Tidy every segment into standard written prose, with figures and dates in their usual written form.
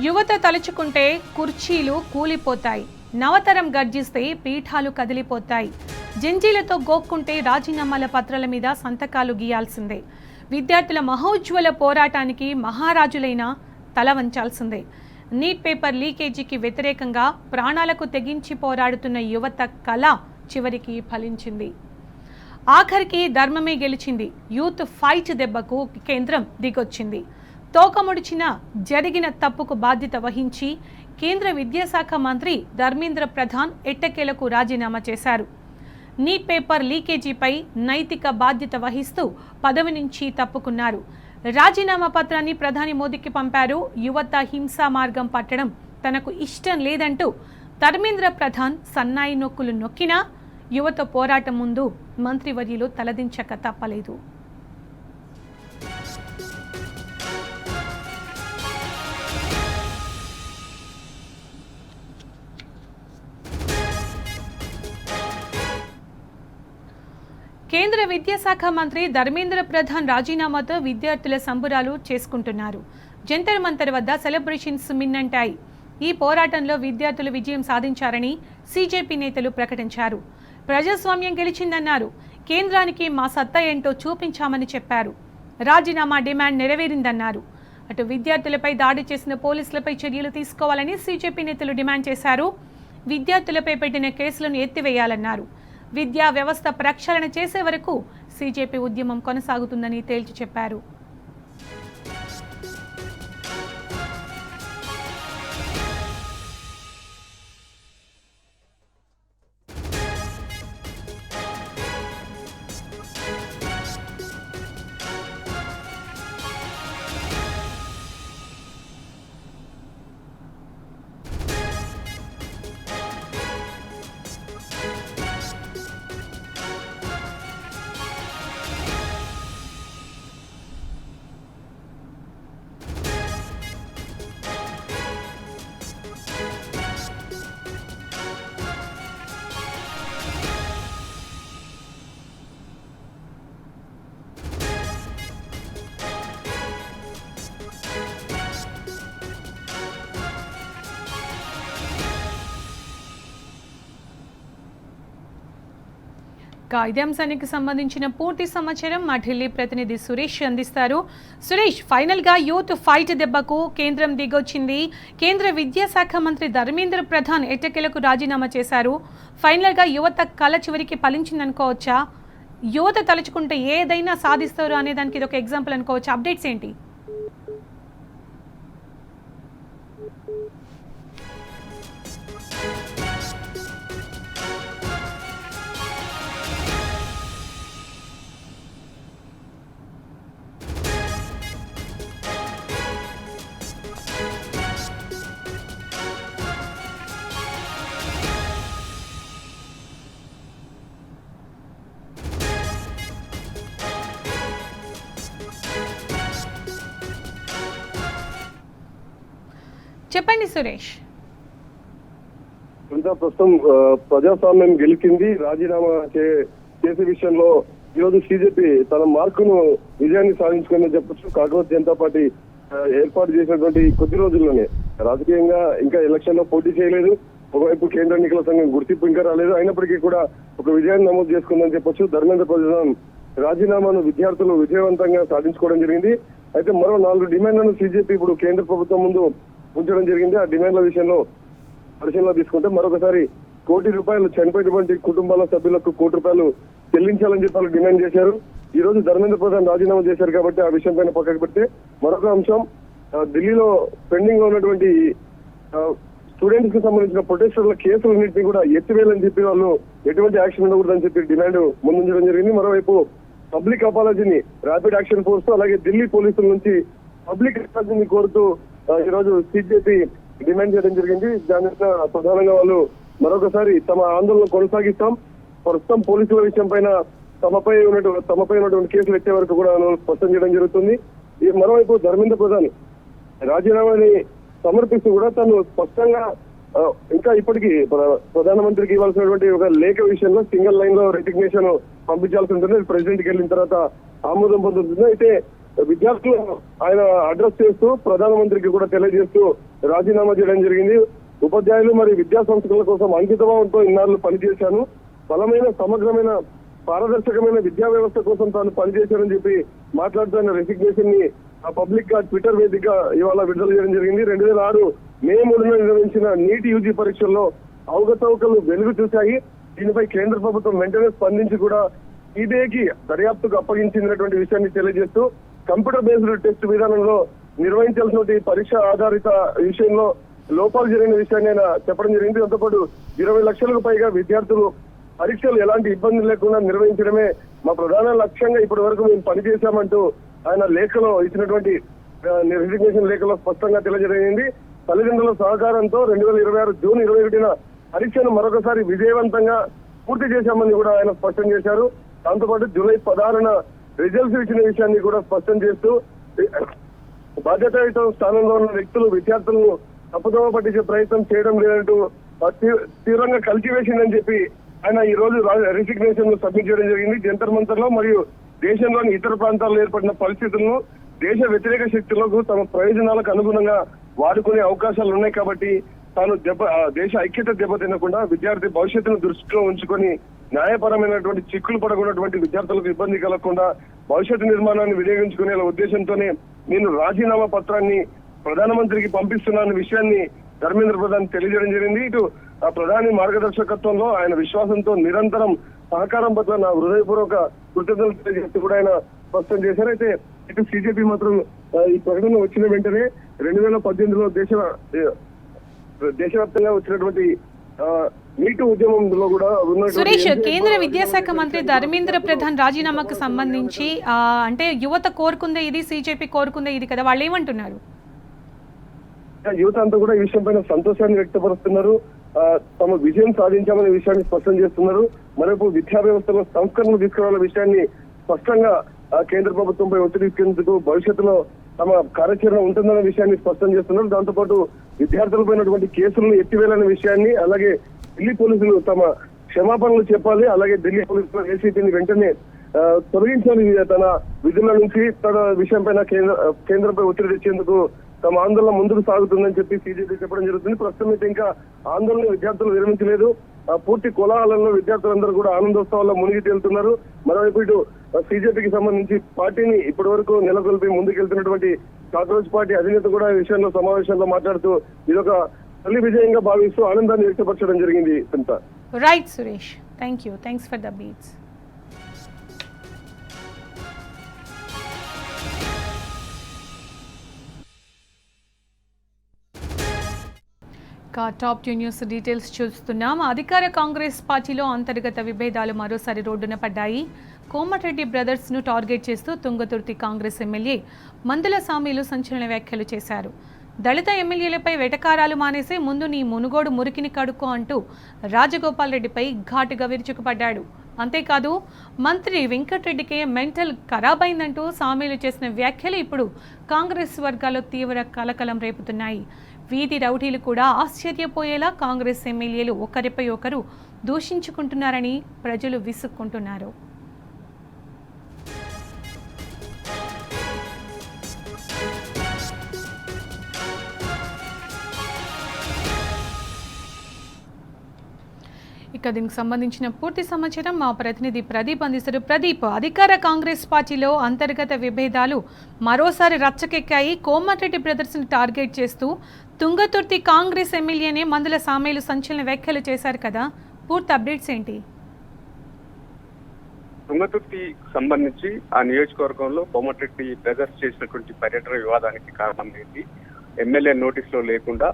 యువత తలుచుకుంటే కుర్చీలు కూలిపోతాయి, నవతరం గర్జిస్తే పీఠాలు కదిలిపోతాయి. జంజీలతో గోక్కుంటే రాజీనామాల పత్రాల మీద సంతకాలు గీయాల్సిందే. విద్యార్థుల మహోజ్వల పోరాటానికి మహారాజులైన తల వంచాల్సిందే. నీట్ పేపర్ లీకేజీకి వ్యతిరేకంగా ప్రాణాలకు తెగించి పోరాడుతున్న యువత కళ చివరికి ఫలించింది. ఆఖరికి ధర్మమే గెలిచింది. యూత్ ఫైట్ దెబ్బకు కేంద్రం దిగొచ్చింది. తోకముడిచిన జరిగిన తప్పుకు బాధ్యత వహించి కేంద్ర విద్యాశాఖ మంత్రి ధర్మేంద్ర ప్రధాన్ ఎట్టకేలకు రాజీనామా చేశారు. నీట్ పేపర్ లీకేజీపై నైతిక బాధ్యత వహిస్తూ పదవి నుంచి తప్పుకున్నారు. రాజీనామా పత్రాన్ని ప్రధాని మోదీకి పంపారు. యువత హింసా మార్గం పట్టడం తనకు ఇష్టం లేదంటూ ధర్మేంద్ర ప్రధాన్ సన్నాయి నొక్కులు నొక్కినా యువత పోరాటం ముందు మంత్రివర్యులు తలదించక తప్పలేదు. కేంద్ర విద్యాశాఖ మంత్రి ధర్మేంద్ర ప్రధాన్ రాజీనామాతో విద్యార్థుల సంబురాలు చేసుకుంటున్నారు. జంతర్ మంతర్ వద్ద సెలబ్రేషన్స్ మిన్నంటాయి. ఈ పోరాటంలో విద్యార్థులు విజయం సాధించారని సీజేపీ నేతలు ప్రకటించారు. ప్రజాస్వామ్యం గెలిచిందన్నారు. కేంద్రానికి మా సత్తా ఏంటో చూపించామని చెప్పారు. రాజీనామా డిమాండ్ నెరవేరిందన్నారు. అటు విద్యార్థులపై దాడి చేసిన పోలీసులపై చర్యలు తీసుకోవాలని సీజేపీ నేతలు డిమాండ్ చేశారు. విద్యార్థులపై పెట్టిన కేసులను ఎత్తివేయాలన్నారు. విద్యా వ్యవస్థ ప్రక్షాళన చేసే వరకు సీజేపీ ఉద్యమం కొనసాగుతుందని తేల్చి చెప్పారు. ఇదే అంశానికి సంబంధించిన పూర్తి సమాచారం మా ఢిల్లీ ప్రతినిధి సురేష్ అందిస్తారు. సురేష్, ఫైనల్ గా యూత్ ఫైట్ దెబ్బకు కేంద్రం దిగొచ్చింది. కేంద్ర విద్యాశాఖ మంత్రి ధర్మేంద్ర ప్రధాన్ ఎట్టకేలకు రాజీనామా చేశారు. ఫైనల్ గా యువత కళ చివరికి ఫలించిందనుకోవచ్చా? యువత తలుచుకుంటే ఏదైనా సాధిస్తారు అనే దానికి ఇది ఒక ఎగ్జాంపుల్ అనుకోవచ్చా? అప్డేట్స్ ఏంటి? చెప్పండి సురేష్. ప్రస్తుతం ప్రజాస్వామ్యం గెలిచింది. రాజీనామా చేసే విషయంలో ఈరోజు సీజేపీ తన మార్కును విజయాన్ని సాధించుకుందని చెప్పొచ్చు. కాంగ్రెస్ జనతా పార్టీ ఏర్పాటు చేసినటువంటి కొద్ది రోజుల్లోనే రాజకీయంగా ఇంకా ఎలక్షన్ లో పోటీ చేయలేదు. ఒకవైపు కేంద్ర ఎన్నికల సంఘం గుర్తింపు ఇంకా రాలేదు. అయినప్పటికీ కూడా ఒక విజయాన్ని నమోదు చేసుకుందని చెప్పొచ్చు. ధర్మేంద్ర ప్రధాన్ రాజీనామాను విద్యార్థులు విజయవంతంగా సాధించుకోవడం జరిగింది. అయితే మరో 4 డిమాండ్లను సీజేపీ ఇప్పుడు కేంద్ర ప్రభుత్వం ముందు ఉంచడం జరిగింది. ఆ డిమాండ్ల విషయంలో పరిశీలన తీసుకుంటే మరొకసారి ₹1 కోటి చనిపోయినటువంటి కుటుంబాల సభ్యులకు ₹1 కోటి చెల్లించాలని చెప్పి వాళ్ళు డిమాండ్ చేశారు. ఈ రోజు ధర్మేంద్ర ప్రధాన్ రాజీనామా చేశారు కాబట్టి ఆ విషయం పైన పక్కకు పెడితే మరొక అంశం ఢిల్లీలో పెండింగ్ లో ఉన్నటువంటి స్టూడెంట్స్ కి సంబంధించిన ప్రొటెస్టర్ల కేసులన్నింటినీ కూడా ఎత్తివేయాలని చెప్పి వాళ్ళు ఎటువంటి యాక్షన్ ఉండకూడదని చెప్పి డిమాండ్ ముందుంచడం జరిగింది. మరోవైపు పబ్లిక్ అపాలజీని ర్యాపిడ్ యాక్షన్ ఫోర్స్ అలాగే ఢిల్లీ పోలీసుల నుంచి పబ్లిక్ అపాలజీని కోరుతూ ఈ రోజు సీజేపీ డిమాండ్ చేయడం జరిగింది. దాని ప్రధానంగా వాళ్ళు మరొకసారి తమ ఆందోళన కొనసాగిస్తాం, ప్రస్తుతం పోలీసుల విషయం పైన తమపై ఉన్నటువంటి కేసులు ఎత్తే వరకు కూడా స్పష్టం చేయడం జరుగుతుంది. మరోవైపు ధర్మేంద్ర ప్రధాన్ రాజీనామాని సమర్పిస్తూ కూడా తను స్పష్టంగా ఇంకా ఇప్పటికీ ప్రధానమంత్రికి ఇవ్వాల్సినటువంటి ఒక లేఖ విషయంలో సింగిల్ లైన్ లో రెసిగ్నేషన్ పంపించాల్సి ఉంటుంది. ప్రెసిడెంట్ కి వెళ్ళిన తర్వాత ఆమోదం పొందుతుంది. అయితే విద్యార్థులు ఆయన అడ్రస్ చేస్తూ ప్రధానమంత్రికి కూడా తెలియజేస్తూ రాజీనామా చేయడం జరిగింది. ఉపాధ్యాయులు మరియు విద్యా సంస్థల కోసం అంకితభావంతో ఇన్నాళ్ళు పనిచేశాను. బలమైన సమగ్రమైన పారదర్శకమైన విద్యా వ్యవస్థ కోసం తాను పనిచేశారని చెప్పి మాట్లాడుతున్న రెసిగ్నేషన్ ని పబ్లిక్ గా ట్విట్టర్ వేదికగా ఇవాళ విడుదల చేయడం జరిగింది. 2006 మే 3న నిర్వహించిన నీట్ యూజీ పరీక్షల్లో అవకతవకలు వెలుగు చూశాయి. దీనిపై కేంద్ర ప్రభుత్వం వెంటనే స్పందించి కూడా సిబిఐకి దర్యాప్తుకు అప్పగించినటువంటి విషయాన్ని తెలియజేస్తూ కంప్యూటర్ బేస్డ్ టెస్ట్ విధానంలో నిర్వహించాల్సిన పరీక్ష ఆధారిత విషయంలో లోపాలు జరిగిన విషయాన్ని ఆయన చెప్పడం జరిగింది. దాంతోపాటు 20 లక్షలకు పైగా విద్యార్థులు పరీక్షలు ఎలాంటి ఇబ్బంది లేకుండా నిర్వహించడమే మా ప్రధాన లక్ష్యంగా ఇప్పటి వరకు మేము పనిచేశామంటూ ఆయన లేఖలో ఇచ్చినటువంటి రిజిగ్నేషన్ లేఖలో స్పష్టంగా తెలియజేయడం. తల్లిదండ్రుల సహకారంతో 2026 జూన్ 21న పరీక్షను మరొకసారి విజయవంతంగా పూర్తి చేశామని కూడా ఆయన స్పష్టం చేశారు. దాంతోపాటు జూలై 16న రిజల్ట్స్ ఇచ్చిన విషయాన్ని కూడా స్పష్టం చేస్తూ బాధ్యతాయుత స్థానంలో ఉన్న వ్యక్తులు విద్యార్థులను తప్పుదోవ పట్టించే ప్రయత్నం చేయడం లేదంటూ తీవ్రంగా కలిసివేసిందని చెప్పి ఆయన ఈ రోజు రిజిగ్నేషన్ సబ్మిట్ చేయడం జరిగింది. జంతర్ మంతర్లో మరియు దేశంలోని ఇతర ప్రాంతాల్లో ఏర్పడిన పరిస్థితులను దేశ వ్యతిరేక శక్తులకు తమ ప్రయోజనాలకు అనుగుణంగా వాడుకునే అవకాశాలు ఉన్నాయి కాబట్టి తాను దేశ ఐక్యత దెబ్బతినకుండా విద్యార్థి భవిష్యత్తును దృష్టిలో ఉంచుకొని న్యాయపరమైనటువంటి చిక్కులు పడకున్నటువంటి విద్యార్థులకు ఇబ్బంది కలగకుండా భవిష్యత్తు నిర్మాణాన్ని వినియోగించుకునే ఉద్దేశంతోనే నేను రాజీనామా పత్రాన్ని ప్రధానమంత్రికి పంపిస్తున్న విషయాన్ని ధర్మేంద్ర ప్రధాన్ తెలియజేయడం జరిగింది. ఇటు ఆ ప్రధాని మార్గదర్శకత్వంలో ఆయన విశ్వాసంతో నిరంతరం సహకారం పట్ల నా హృదయపూర్వక కృతజ్ఞతలు తెలియజేస్తూ కూడా ఆయన స్పష్టం చేశారు. అయితే ఇటు సిజెపి మాత్రం ఈ ప్రకటన వచ్చిన వెంటనే 2018లో దేశవ్యాప్తంగా వచ్చినటువంటి నీటి ఉద్యమంలో కూడా సురేష్, కేంద్ర విద్యాశాఖ మంత్రి ధర్మేంద్ర ప్రధాన్ రాజీనామాకు సంబంధించి అంటే యువత కోరుకుందే ఇది, సిజెపి కోరుకుందే ఇది కదా, వాళ్ళు ఏమంటున్నారు? యువత అంతా కూడా ఈ విషయం పైన సంతోషాన్ని వ్యక్తపరుస్తున్నారు. తమ విజయం సాధించామనే విషయాన్ని స్పష్టం చేస్తున్నారు. మరోపు విద్యా వ్యవస్థలో సంస్కరణలు తీసుకురావాలనే విషయాన్ని స్పష్టంగా కేంద్ర ప్రభుత్వంపై ఒత్తిడి తీసుకెందుకు భవిష్యత్తులో తమ కార్యాచరణ ఉంటుందన్న విషయాన్ని స్పష్టం చేస్తున్నారు. దాంతోపాటు విద్యార్థులపైనటువంటి కేసులను ఎత్తివేయాలనే విషయాన్ని, అలాగే ఢిల్లీ పోలీసులు తమ క్షమాపణలు చెప్పాలి, అలాగే ఢిల్లీ పోలీసులు ఏసీపీని వెంటనే తొలగించాలి తన విధుల నుంచి, తన విషయం పైన కేంద్రంపై ఒత్తిడి తెచ్చేందుకు తమ ఆందోళన ముందుకు సాగుతుందని చెప్పి సిజెపి చెప్పడం జరుగుతుంది. ప్రస్తుతం అయితే ఇంకా ఆందోళన విద్యార్థులు విరమించలేదు. పూర్తి కోలాహలంలో విద్యార్థులందరూ కూడా ఆనందోత్సవాల్లో మునిగి తేలుతున్నారు. మరోవైపు ఇటు సిజెపికి సంబంధించి పార్టీని ఇప్పటి వరకు నెలకొల్పి ముందుకెళ్తున్నటువంటి కాంగ్రెస్ పార్టీ అధినేత కూడా ఈ విషయంలో సమావేశంలో మాట్లాడుతూ ఇదొక తల్లి విజయంగా భావిస్తూ ఆనందాన్ని వ్యక్తపరచడం జరిగింది. Right Suresh, thanks for the beats. Top 2 news details చూస్తున్నాం. అధికార కాంగ్రెస్ పార్టీలో అంతర్గత విభేదాలు మరోసారి రోడ్డున పడ్డాయి. కోమటిరెడ్డి బ్రదర్స్ను టార్గెట్ చేస్తూ తుంగతుర్తి కాంగ్రెస్ ఎమ్మెల్యే మందుల సామీలు సంచలన వ్యాఖ్యలు చేశారు. దళిత ఎమ్మెల్యేలపై వెటకారాలు మానేసి ముందు నీ మునుగోడు మురికిని కడుక్కో అంటూ రాజగోపాల్ రెడ్డిపై ఘాటుగా విరుచుకుపడ్డాడు. అంతేకాదు మంత్రి వెంకటరెడ్డికే మెంటల్ ఖరాబైందంటూ సామీలు చేసిన వ్యాఖ్యలు ఇప్పుడు కాంగ్రెస్ వర్గాల్లో తీవ్ర కలకలం రేపుతున్నాయి. వీధి రౌడీలు కూడా ఆశ్చర్యపోయేలా కాంగ్రెస్ ఎమ్మెల్యేలు ఒకరిపై ఒకరు దూషించుకుంటున్నారని ప్రజలు విసుక్కుంటున్నారు. ఇక దీనికి సంబంధించిన పూర్తి సమాచారం మా ప్రతినిధి ప్రదీప్ అందిస్తారు. ప్రదీప్, అధికార కాంగ్రెస్ పార్టీలో అంతర్గత విభేదాలు మరోసారి రచ్చకెక్కాయి. కోమటిరెడ్డి బ్రదర్స్ని టార్గెట్ చేస్తూ తుంగతుర్తి కాంగ్రెస్ ఎమ్మెల్యేనే మందుల సామీలు సంచలన వ్యాఖ్యలు చేశారు కదా, పూర్తి అప్డేట్స్ ఏంటి? తుంగతుర్తి సంబంధించి ఆ నియోజకవర్గంలో కోమటిరెడ్డి బ్రదర్స్ చేసినటువంటి పర్యటన వివాదానికి కారణం ఏంటి? ఎమ్మెల్యే నోటీసులో లేకుండా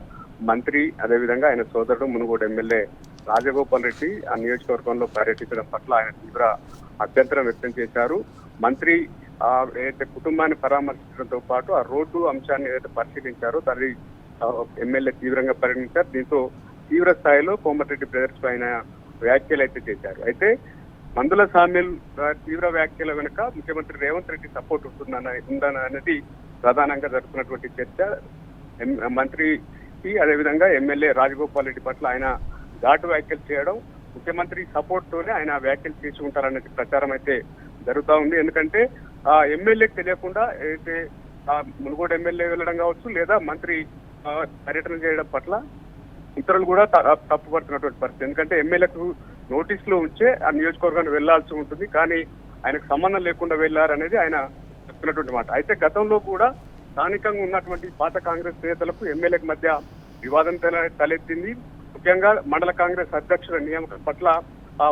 మంత్రి, అదేవిధంగా ఆయన సోదరుడు మునుగోడు ఎమ్మెల్యే రాజగోపాల్ రెడ్డి ఆ నియోజకవర్గంలో పర్యటించడం పట్ల ఆయన తీవ్ర అభ్యంతరం వ్యక్తం చేశారు. మంత్రి ఏదైతే కుటుంబాన్ని పరామర్శించడంతో పాటు ఆ రోడ్డు అంశాన్ని ఏదైతే పరిశీలించారో దాన్ని ఎమ్మెల్యే తీవ్రంగా పరిగణించారు. దీంతో తీవ్ర స్థాయిలో కోమటిరెడ్డి బ్రదర్స్ పైన వ్యాఖ్యలు అయితే చేశారు. అయితే మందుల సామ్యుల్ తీవ్ర వ్యాఖ్యల వెనుక ముఖ్యమంత్రి రేవంత్ రెడ్డి సపోర్ట్ ఉందనేది ప్రధానంగా జరుగుతున్నటువంటి చర్చ. మంత్రికి అదేవిధంగా ఎమ్మెల్యే రాజగోపాల్ రెడ్డి పట్ల ఆయన ఘాటు వ్యాఖ్యలు చేయడం, ముఖ్యమంత్రి సపోర్ట్ తోనే ఆయన వ్యాఖ్యలు చేసి ఉంటారనే ప్రచారం అయితే జరుగుతూ ఉంది. ఎందుకంటే ఆ ఎమ్మెల్యేకి తెలియకుండా అయితే మునుగోడు ఎమ్మెల్యే వెళ్ళడం కావచ్చు, లేదా మంత్రి పర్యటన చేయడం పట్ల ఇతరులు కూడా తప్పుపడుతున్నటువంటి పరిస్థితి. ఎందుకంటే ఎమ్మెల్యేకు నోటీసులు ఉంచే ఆ నియోజకవర్గానికి వెళ్లాల్సి ఉంటుంది, కానీ ఆయనకు సంబంధం లేకుండా వెళ్లారనేది ఆయన చెప్తున్నటువంటి మాట. అయితే గతంలో కూడా స్థానికంగా ఉన్నటువంటి పాత కాంగ్రెస్ నేతలకు ఎమ్మెల్యేకి మధ్య వివాదం తలెత్తింది. ముఖ్యంగా మండల కాంగ్రెస్ అధ్యక్షుల నియామకం పట్ల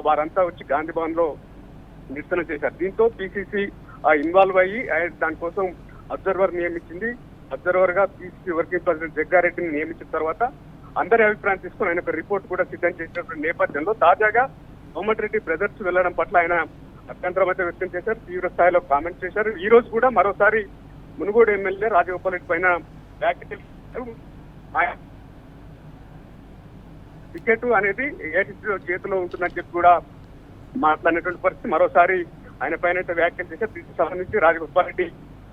వారంతా వచ్చి గాంధీ భవన్ లో నిరసన చేశారు. దీంతో పిసిసి ఇన్వాల్వ్ అయ్యి దానికోసం అబ్జర్వర్ నియమించింది. అబ్జర్వర్ గా పిసిసి వర్కింగ్ ప్రెసిడెంట్ జగ్గారెడ్డిని నియమించిన తర్వాత అందరి అభిప్రాయం తీసుకుని ఆయన ఒక రిపోర్ట్ కూడా సిద్ధం చేసినటువంటి నేపథ్యంలో తాజాగా కోమటిరెడ్డి బ్రదర్స్ వెళ్లడం పట్ల ఆయన అభ్యంతరం అయితే వ్యక్తం చేశారు, తీవ్ర స్థాయిలో కామెంట్ చేశారు. ఈ రోజు కూడా మరోసారి మునుగోడు ఎమ్మెల్యే రాజగోపాల్ రెడ్డి పైన టికెట్ అనేది ఏటీసీ చేతిలో ఉంటుందని చెప్పి కూడా మాట్లాడినటువంటి పరిస్థితి. మరోసారి ఆయన పైన వ్యాఖ్యలు చేశారు. దీనికి సంబంధించి రాజగోపాల్ రెడ్డి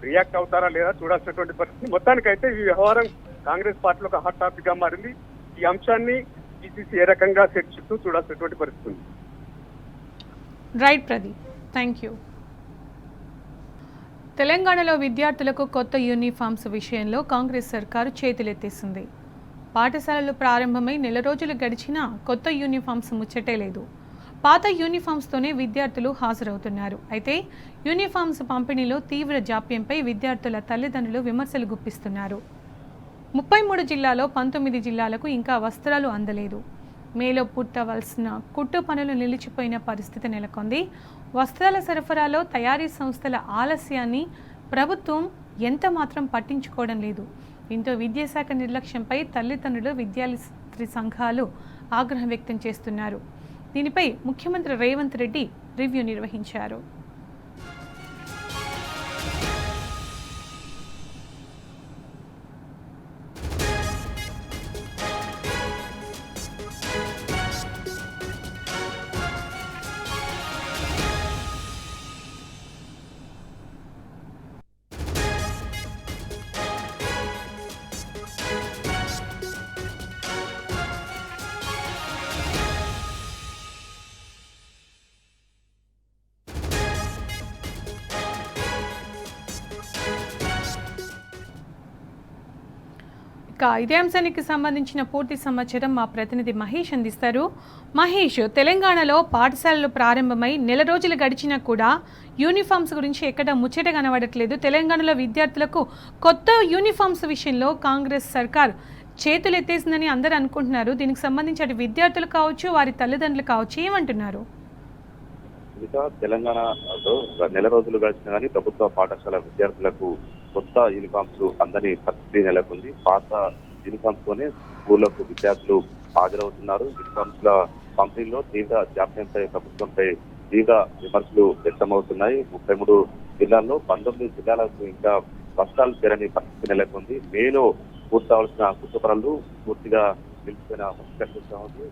రియాక్ట్ అవుతారా లేదా చూడాల్సినటువంటి పరిస్థితి. మొత్తానికైతే ఈ వ్యవహారం కాంగ్రెస్ పార్టీలో ఒక హాట్ టాపిక్ గా మారింది. ఈ అంశాన్ని పిసిసి ఏ రకంగా సెట్ చేస్తూ చూడాల్సినటువంటి పరిస్థితి ఉంది. Right Pradeep, thank you. తెలంగాణలో విద్యార్థులకు కొత్త యూనిఫామ్స్ విషయంలో కాంగ్రెస్ సర్కారు చేతులెత్తేసింది. పాఠశాలలు ప్రారంభమై నెల రోజులు గడిచినా కొత్త యూనిఫామ్స్ ముచ్చటే లేదు. పాత యూనిఫామ్స్తోనే విద్యార్థులు హాజరవుతున్నారు. అయితే యూనిఫామ్స్ పంపిణీలో తీవ్ర జాప్యంపై విద్యార్థుల తల్లిదండ్రులు విమర్శలు గుప్పిస్తున్నారు. 33 జిల్లాలో 19 జిల్లాలకు ఇంకా వస్త్రాలు అందలేదు. మేలో పూర్తవలసిన కుట్టు పనులు నిలిచిపోయిన పరిస్థితి నెలకొంది. వస్త్రాల సరఫరాలో తయారీ సంస్థల ఆలస్యాన్ని ప్రభుత్వం ఎంత మాత్రం పట్టించుకోవడం లేదు. దీంతో విద్యాశాఖ నిర్లక్ష్యంపై తల్లిదండ్రులు, విద్యార్థి సంఘాలు ఆగ్రహం వ్యక్తం చేస్తున్నారు. దీనిపై ముఖ్యమంత్రి రేవంత్ రెడ్డి రివ్యూ నిర్వహించారు. ఇదే అంశానికి సంబంధించిన పూర్తి సమాచారం మా ప్రతినిధి మహేష్ అందిస్తారు. మహేష్, తెలంగాణలో పాఠశాలలు ప్రారంభమై నెల రోజులు గడిచినా కూడా యూనిఫామ్స్ గురించి ఎక్కడ ముచ్చట కనబడట్లేదు. తెలంగాణలో విద్యార్థులకు కొత్త యూనిఫామ్స్ విషయంలో కాంగ్రెస్ సర్కార్ చేతులెత్తేసిందని అందరూ అనుకుంటున్నారు. దీనికి సంబంధించి అటు విద్యార్థులు కావచ్చు, వారి తల్లిదండ్రులు కావచ్చు, ఏమంటున్నారు? తెలంగాణలో నెల రోజులు గడిచినా కానీ ప్రభుత్వ పాఠశాల విద్యార్థులకు కొత్త యూనిఫామ్స్ అందని పరిస్థితి నెలకొంది. పాత యూనిఫామ్స్ తోనే స్కూళ్లకు విద్యార్థులు హాజరవుతున్నారు. యూనిఫామ్స్ ల పంపిణీలో తీవ్ర జాప్యంపై ప్రభుత్వంపై తీవ్ర విమర్శలు వ్యక్తమవుతున్నాయి. 33 జిల్లాల్లో 19 జిల్లాలకు ఇంకా వస్త్రాలు చేరని పరిస్థితి నెలకొంది. మేలో పూర్తవలసిన కుట్టు పనులు పూర్తిగా నిలిచిపోయిన పరిస్థితి కనిపిస్తా ఉంది.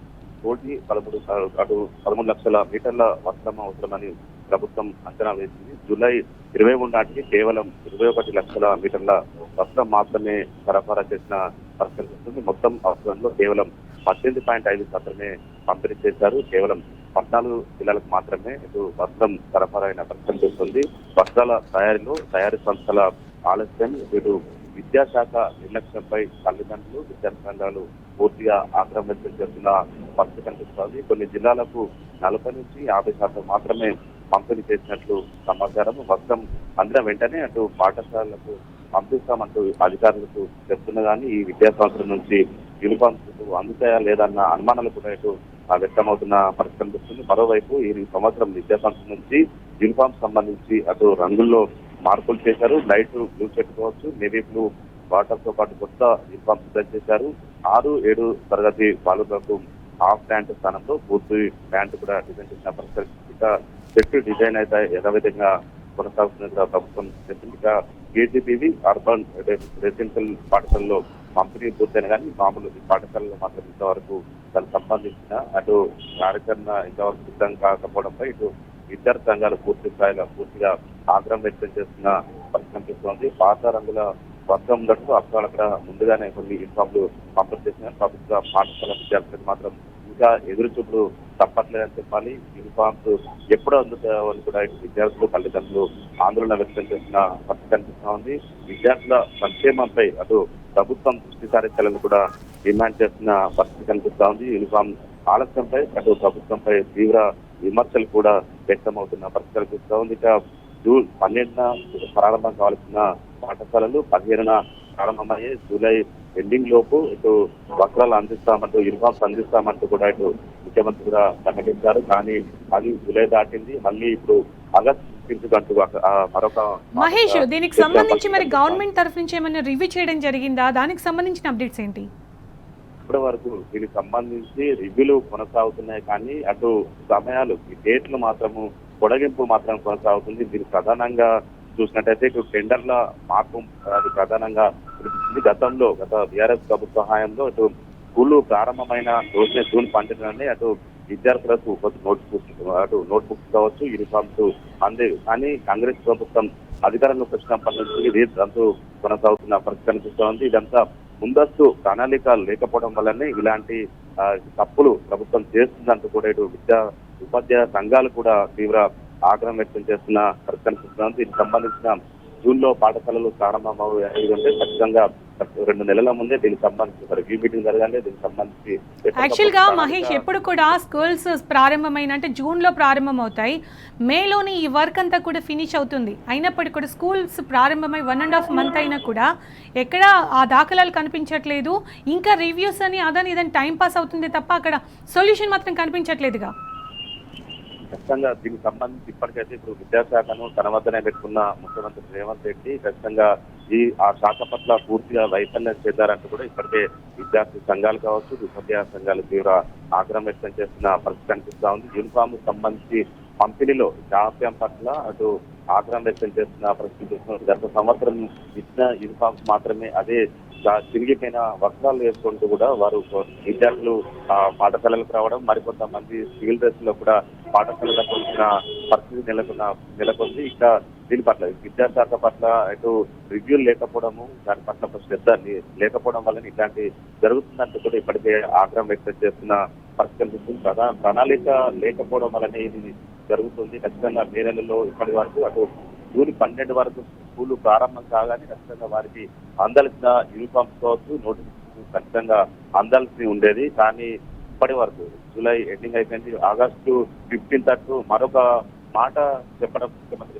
13 లక్షల మీటర్ల వస్త్రం అవసరమని ప్రభుత్వం అంచనా వేసింది. జూలై 23 నాటికి కేవలం 21 లక్షల మీటర్ల వస్త్రం మాత్రమే సరఫరా చేసిన పరిస్థితి. మొత్తం అవసరంలో కేవలం 18.5% పంపిణీ చేశారు. కేవలం 14 జిల్లాలకు మాత్రమే ఇటు వస్త్రం సరఫరా అయిన పరిస్థితి. వస్త్రాల తయారీలో తయారీ సంస్థల ఆలస్యం, ఇటు విద్యాశాఖ నిర్లక్ష్యంపై తల్లిదండ్రులు, విద్యార్థి సంఘాలు పూర్తిగా ఆగ్రహం వ్యక్తం చేస్తున్న పరిస్థితి కనిపిస్తోంది. కొన్ని జిల్లాలకు 40 నుంచి 50% మాత్రమే పంపిణీ చేసినట్లు సమాచారం. వస్త్రం అందిన వెంటనే అటు పాఠశాలలకు పంపిస్తామంటూ అధికారులకు చెప్తున్నా కానీ ఈ విద్యా సంవత్సరం నుంచి యూనిఫామ్స్ అందుతాయా లేదన్న అనుమానాలు కూడా ఇటు వ్యక్తమవుతున్న పరిస్థితి కనిపిస్తుంది. మరోవైపు ఈ సంవత్సరం విద్యా సంవత్సరం నుంచి యూనిఫామ్స్ సంబంధించి అటు రంగుల్లో మార్పులు చేశారు. లైట్ బ్లూ పెట్టుకోవచ్చు, నేవీ బ్లూ బాటమ్ తో పాటు కొత్త యూనిఫామ్ సిద్ధం చేశారు. 6-7 తరగతి బాలులకు హాఫ్ ప్యాంట్ స్థానంలో పూర్తి ప్యాంట్ కూడా డిజైన్ చేసిన పరిస్థితి. ఇక సెట్ డిజైన్ అయితే యథావిధంగా కొనసాగుతున్నట్టుగా ప్రభుత్వం చెప్పింది. ఇక కేజీపీవి అర్బన్ రెసిడెన్షియల్ పాఠశాలలో పంపిణీ పూర్తయిన కానీ మామూలు పాఠశాలలో మాత్రం ఇంతవరకు దానికి సంబంధించిన అటు కార్యక్రమం ఇంతవరకు సిద్ధం కాకపోవడంపై ఇటు విద్యార్థి సంఘాలు పూర్తిగా ఆగ్రహం వ్యక్తం చేస్తున్న పరిస్థితి కనిపిస్తోంది. పాత రంగుల వస్త్రం ఉన్నట్టు అక్కడ ముందుగానే కొన్ని యూనిఫామ్లు పంపిణీ చేసిన ప్రభుత్వ పాఠశాల విద్యార్థులకు మాత్రం ఇంకా ఎదురు చూపులు తప్పట్లేదని చెప్పాలి. యూనిఫామ్స్ ఎప్పుడు అందుతాయో అని కూడా విద్యార్థులు, తల్లిదండ్రులు ఆందోళన వ్యక్తం చేసిన పరిస్థితి కనిపిస్తా ఉంది. విద్యార్థుల సంక్షేమంపై అటు ప్రభుత్వం దృష్టి సారించాలని కూడా డిమాండ్ చేస్తున్న పరిస్థితి కనిపిస్తా ఉంది. యూనిఫామ్ ఆలస్యంపై అటు ప్రభుత్వంపై తీవ్ర విమర్శలు కూడా వ్యక్తమవుతున్న పరిస్థితి కనిపిస్తా ఉంది. ఇక జూన్ 12న ప్రారంభం కావాల్సిన పాఠశాలలు 15న ప్రారంభమయ్యే జూలై ఎండింగ్ లోపు ఇటు వస్త్రాలు అందిస్తామంటూ యూనిఫామ్స్ అందిస్తామంటూ కూడా ఇటు ముఖ్యమంత్రి కూడా ప్రకటించారు. కానీ అది జూలై దాటింది. మళ్ళీ ఇప్పుడు ఆగస్టు అంటూ మరొక మహేష్, దీనికి సంబంధించి మరి గవర్నమెంట్ తరఫు నుంచి ఏమైనా రివ్యూ చేయడం జరిగిందా? దానికి సంబంధించిన అప్డేట్స్ ఏంటి? ఇప్పటి వరకు దీనికి సంబంధించి రివ్యూలు కొనసాగుతున్నాయి, కానీ అటు సమయాలు ఈ డేట్లు మాత్రము పొడిగింపు మాత్రం కొనసాగుతుంది. దీనికి ప్రధానంగా చూసినట్టయితే ఇటు టెండర్ల మార్పు అది ప్రధానంగా గత బీఆర్ఎస్ ప్రభుత్వ హయాంలో ఇటు స్కూళ్లు ప్రారంభమైన రోజునే జూన్ 12నే అటు విద్యార్థులకు నోట్బుక్స్ కావచ్చు, యూనిఫామ్స్ అందేవి. కానీ కాంగ్రెస్ ప్రభుత్వం అధికారంలోకి వచ్చినప్పటి నుంచి ఇది రంతు కొనసాగుతున్న పరిస్థితి కనిపిస్తోంది. ఇదంతా ముందస్తు ప్రణాళిక లేకపోవడం వల్లనే ఇలాంటి తప్పులు ప్రభుత్వం చేస్తుందంటూ కూడా ఇటు ఉపాధ్యాయ సంఘాలు కూడా తీవ్ర ఆగ్రహం వ్యక్తం చేస్తున్న పరిస్థితి కనిపిస్తోంది. దీనికి సంబంధించిన జూన్లో పాఠశాలలు ప్రారంభమవుతుంటే ఖచ్చితంగా 2 నెలల ముందే దీనికి సంబంధించి రివ్యూ మీటింగ్ జరగాలి. దీనికి సంబంధించి యాక్చువల్ గా మహేష్, ఎప్పుడు కూడా స్కూల్స్ ప్రారంభమైన అంటే జూన్ లో ప్రారంభం అవుతాయి, మేలోని ఈ వర్క్ అంతా కూడా ఫినిష్ అవుతుంది. అయినప్పటికీ కూడా స్కూల్స్ ప్రారంభమై 1.5 మంత్ అయినా కూడా ఎక్కడ ఆ దాఖలాలు కనిపించట్లేదు. ఇంకా రివ్యూస్ అని అదని ఇదని టైం పాస్ అవుతుంది తప్ప అక్కడ సొల్యూషన్ మాత్రం కనిపించట్లేదుగా. ఖచ్చితంగా దీనికి సంబంధించి ఇప్పటికైతే ఇప్పుడు విద్యాశాఖను తన వద్దనే పెట్టుకున్న ముఖ్యమంత్రి రేవంత్ రెడ్డి ఖచ్చితంగా ఆ శాఖ పట్ల పూర్తిగా వైఫల్యం చేద్దారంటూ కూడా ఇప్పటికే విద్యార్థి సంఘాలు కావచ్చు, ఉపాధ్యాయ సంఘాలు తీవ్ర ఆగ్రహం వ్యక్తం చేస్తున్న పరిస్థితి కనిపిస్తా ఉంది. యూనిఫామ్ సంబంధించి పంపిణీలో జాప్యం పట్ల అటు ఆగ్రహం వ్యక్తం చేస్తున్న పరిస్థితి. గత సంవత్సరం ఇచ్చిన యూనిఫామ్స్ మాత్రమే అదే తిరిగిపోయిన వస్త్రాలు వేసుకుంటూ కూడా వారు విద్యార్థులు పాఠశాలలకు రావడం, మరికొంతమంది సివిల్ డ్రెస్ లో కూడా పాఠశాలకు వచ్చిన పరిస్థితి నెలకొంది. ఇంకా దీని పట్ల విద్యాశాఖ పట్ల ఇటు రివ్యూలు లేకపోవడము, దాని పట్ల శ్రద్ధ లేకపోవడం వల్ల ఇట్లాంటి జరుగుతుందంటూ కూడా ఇప్పటికే ఆగ్రహం వ్యక్తం చేస్తున్న పరిస్థితి కనిపిస్తుంది. ప్రణాళిక లేకపోవడం వల్లనే ఇది జరుగుతుంది. ఖచ్చితంగా మే నెలలో ఇప్పటి వరకు అటు జూన్ 12 వరకు స్కూలు ప్రారంభం కాగానే ఖచ్చితంగా వారికి అందాల్సిన యూనిఫామ్స్ కావచ్చు, నోటిఫికేషన్ ఖచ్చితంగా అందాల్సి ఉండేది. కానీ ఇప్పటి వరకు జూలై ఎండింగ్ అయిపోయింది. ఆగస్టు 15 వరకు మరొక మాట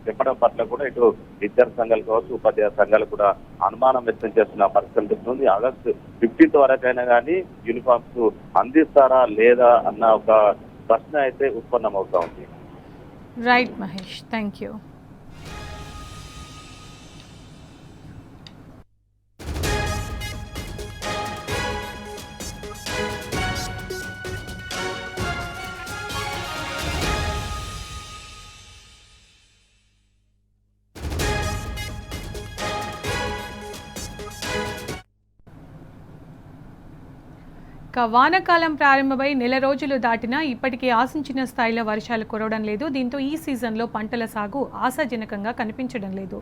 చెప్పడం పట్ల కూడా ఇటు విద్యార్థి సంఘాలు కావచ్చు, ఉపాధ్యాయ సంఘాలు కూడా అనుమానం వ్యక్తం చేస్తున్న పరిస్థితి కనిపిస్తుంది. ఆగస్టు 15 వరకైనా కానీ యూనిఫామ్స్ అందిస్తారా లేదా అన్న ఒక ప్రశ్న అయితే ఉత్పన్నమవుతా ఉంది. Right Mahesh, thank you. వానాకాలం ప్రారంభమై నెల రోజులు దాటినా ఇప్పటికీ ఆశించిన స్థాయిలో వర్షాలు కురవడం లేదు. దీంతో ఈ సీజన్లో పంటల సాగు ఆశాజనకంగా కనిపించడం లేదు.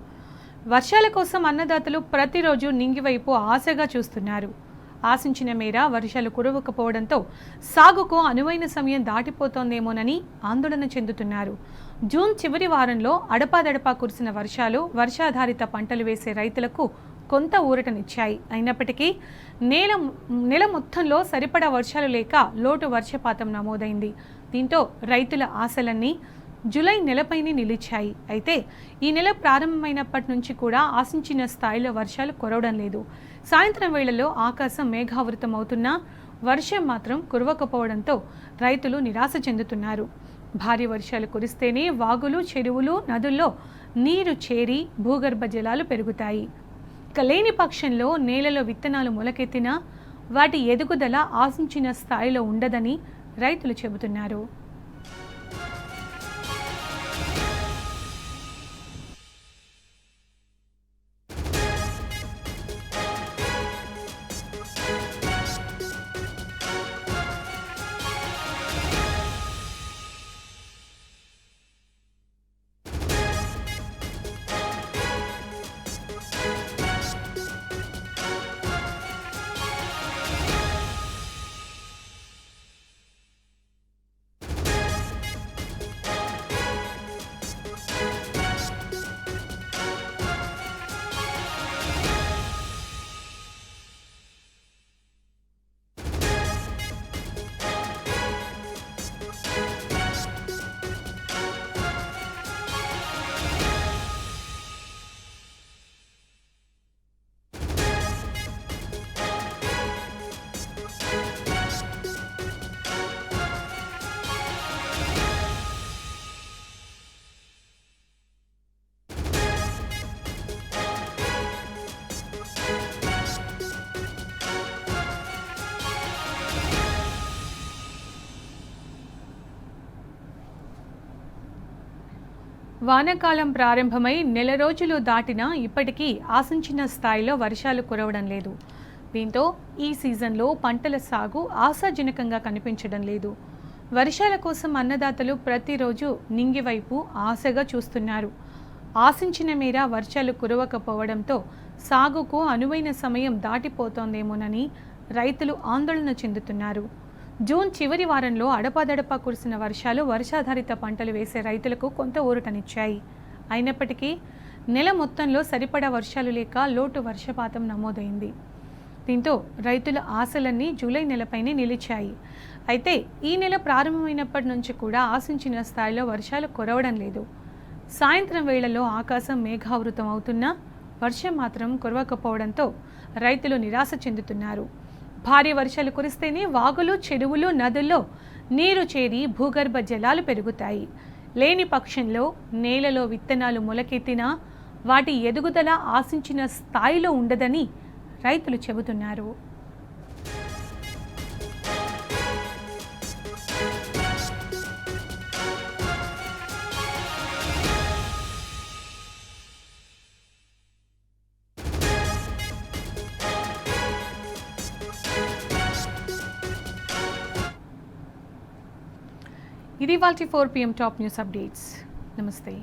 వర్షాల కోసం అన్నదాతలు ప్రతిరోజు నింగివైపు ఆశగా చూస్తున్నారు. ఆశించిన మేర వర్షాలు కురవకపోవడంతో సాగుకు అనువైన సమయం దాటిపోతోందేమోనని ఆందోళన చెందుతున్నారు. జూన్ చివరి వారంలో అడపాదడపా కురిసిన వర్షాలు వర్షాధారిత పంటలు వేసే రైతులకు కొంత ఊరటనిచ్చాయి. అయినప్పటికీ నెల మొత్తంలో సరిపడా వర్షాలు లేక లోటు వర్షపాతం నమోదైంది. దీంతో రైతుల ఆశలన్నీ జూలై నెలపైనే నిలిచాయి. అయితే ఈ నెల ప్రారంభమైనప్పటి నుంచి కూడా ఆశించిన స్థాయిలో వర్షాలు కురవడం లేదు. సాయంత్రం వేళల్లో ఆకాశం మేఘావృతం అవుతున్నా వర్షం మాత్రం కురవకపోవడంతో రైతులు నిరాశ చెందుతున్నారు. భారీ వర్షాలు కురిస్తేనే వాగులు, చెరువులు, నదుల్లో నీరు చేరి భూగర్భ జలాలు పెరుగుతాయి. లేని పక్షంలో నేలలో విత్తనాలు మొలకెత్తినా వాటి ఎదుగుదల ఆశించిన స్థాయిలో ఉండదని రైతులు చెబుతున్నారు. వానాకాలం ప్రారంభమై నెల రోజులు దాటినా ఇప్పటికీ ఆశించిన స్థాయిలో వర్షాలు కురవడం లేదు. దీంతో ఈ సీజన్లో పంటల సాగు ఆశాజనకంగా కనిపించడం లేదు. వర్షాల కోసం అన్నదాతలు ప్రతిరోజు నింగివైపు ఆశగా చూస్తున్నారు. ఆశించిన మేర వర్షాలు కురవకపోవడంతో సాగుకు అనువైన సమయం దాటిపోతోందేమోనని రైతులు ఆందోళన చెందుతున్నారు. జూన్ చివరి వారంలో అడపాదడపా కురిసిన వర్షాలు వర్షాధారిత పంటలు వేసే రైతులకు కొంత ఊరటనిచ్చాయి. అయినప్పటికీ నెల మొత్తంలో సరిపడా వర్షాలు లేక లోటు వర్షపాతం నమోదైంది. దీంతో రైతుల ఆశలన్నీ జూలై నెలపైనే నిలిచాయి. అయితే ఈ నెల ప్రారంభమైనప్పటి నుంచి కూడా ఆశించిన స్థాయిలో వర్షాలు కురవడం లేదు. సాయంత్రం వేళల్లో ఆకాశం మేఘావృతం అవుతున్నా వర్షం మాత్రం కురవకపోవడంతో రైతులు నిరాశ చెందుతున్నారు. భారీ వర్షాలు కురిస్తేనే వాగులు, చెరువులు, నదుల్లో నీరు చేరి భూగర్భ జలాలు పెరుగుతాయి. లేని పక్షంలో నేలలో విత్తనాలు మొలకెత్తినా వాటి ఎదుగుదల ఆశించిన స్థాయిలో ఉండదని రైతులు చెబుతున్నారు. ఇది వాల్టి 4 PM టాప్ న్యూస్ అప్డేట్స్. నమస్తే.